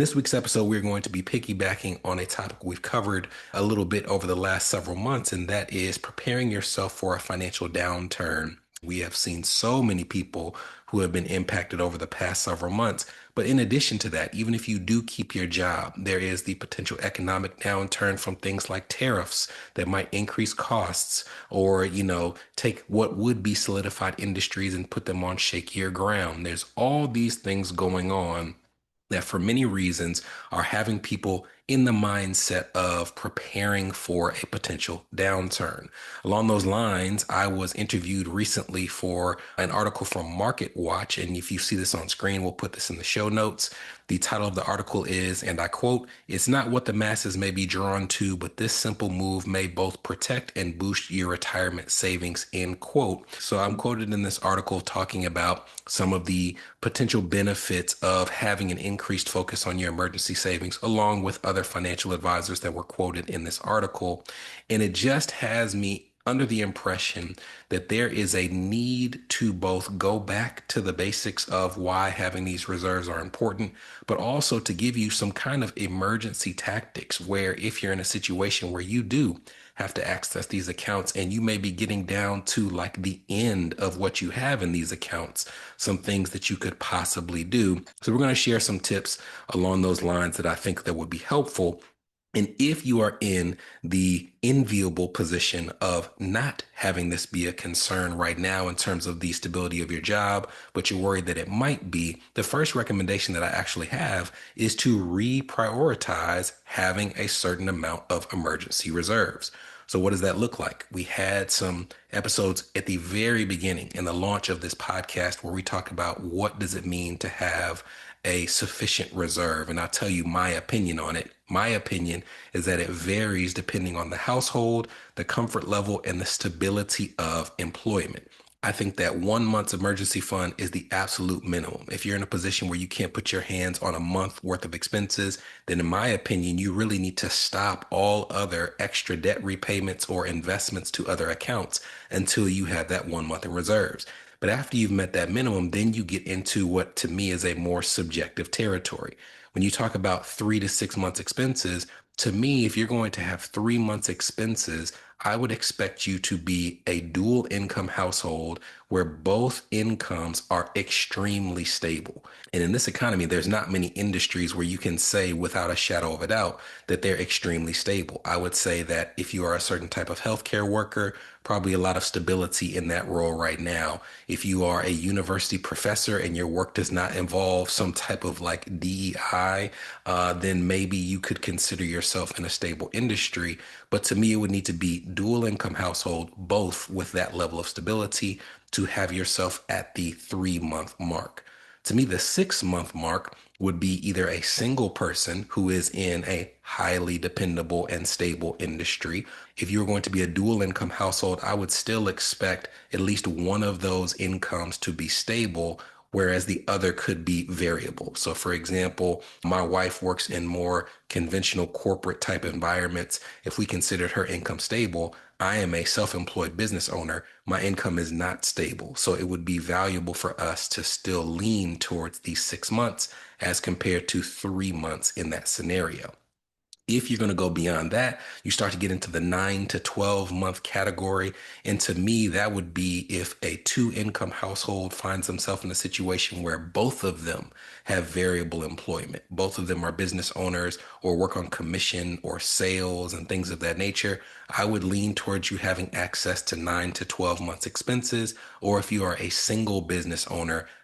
This week's episode, we're going to be piggybacking on a topic we've covered a little bit over the last several months, and that is preparing yourself for a financial downturn. We have seen so many people who have been impacted over the past several months. But in addition to that, even if you do keep your job, there is the potential economic downturn from things like tariffs that might increase costs or, take what would be solidified industries and put them on shakier ground. There's all these things going on that for many reasons are having people in the mindset of preparing for a potential downturn. Along those lines, I was interviewed recently for an article from Market Watch. And if you see this on screen, we'll put this in the show notes. The title of the article is, and I quote, "It's not what the masses may be drawn to, but this simple move may both protect and boost your retirement savings," end quote. So I'm quoted in this article talking about some of the potential benefits of having an increased focus on your emergency savings, along with other financial advisors that were quoted in this article. And it just has me under the impression that there is a need to both go back to the basics of why having these reserves are important, but also to give you some kind of emergency tactics where if you're in a situation where you do have to access these accounts and you may be getting down to like the end of what you have in these accounts, some things that you could possibly do. So we're going to share some tips along those lines that I think that would be helpful. And if you are in the enviable position of not having this be a concern right now in terms of the stability of your job, but you're worried that it might be, the first recommendation that I actually have is to reprioritize having a certain amount of emergency reserves. So what does that look like? We had some episodes at the very beginning in the launch of this podcast where we talked about what does it mean to have a sufficient reserve. And I'll tell you my opinion on it. My opinion is that it varies depending on the household, the comfort level, and the stability of employment. I think that 1 month's emergency fund is the absolute minimum. If you're in a position where you can't put your hands on a month worth of expenses, then in my opinion, you really need to stop all other extra debt repayments or investments to other accounts until you have that 1 month in reserves. But after you've met that minimum, then you get into what to me is a more subjective territory. When you talk about 3 to 6 months expenses, to me, if you're going to have 3 months expenses, I would expect you to be a dual income household where both incomes are extremely stable. And in this economy, there's not many industries where you can say without a shadow of a doubt that they're extremely stable. I would say that if you are a certain type of healthcare worker, probably a lot of stability in that role right now. If you are a university professor and your work does not involve some type of like DEI, then maybe you could consider yourself in a stable industry. But to me, it would need to be dual income household, both with that level of stability to have yourself at the 3 month mark. To me, the 6 month mark would be either a single person who is in a highly dependable and stable industry. If you're going to be a dual income household, I would still expect at least one of those incomes to be stable, whereas the other could be variable. So for example, my wife works in more conventional corporate type environments. If we considered her income stable, I am a self-employed business owner. My income is not stable. So it would be valuable for us to still lean towards these 6 months as compared to 3 months in that scenario. If you're going to go beyond that, you start to get into the 9 to 12 month category. And to me, that would be if a two income household finds themselves in a situation where both of them have variable employment. Both of them are business owners or work on commission or sales and things of that nature. I would lean towards you having access to 9 to 12 months expenses. Or if you are a single business owner,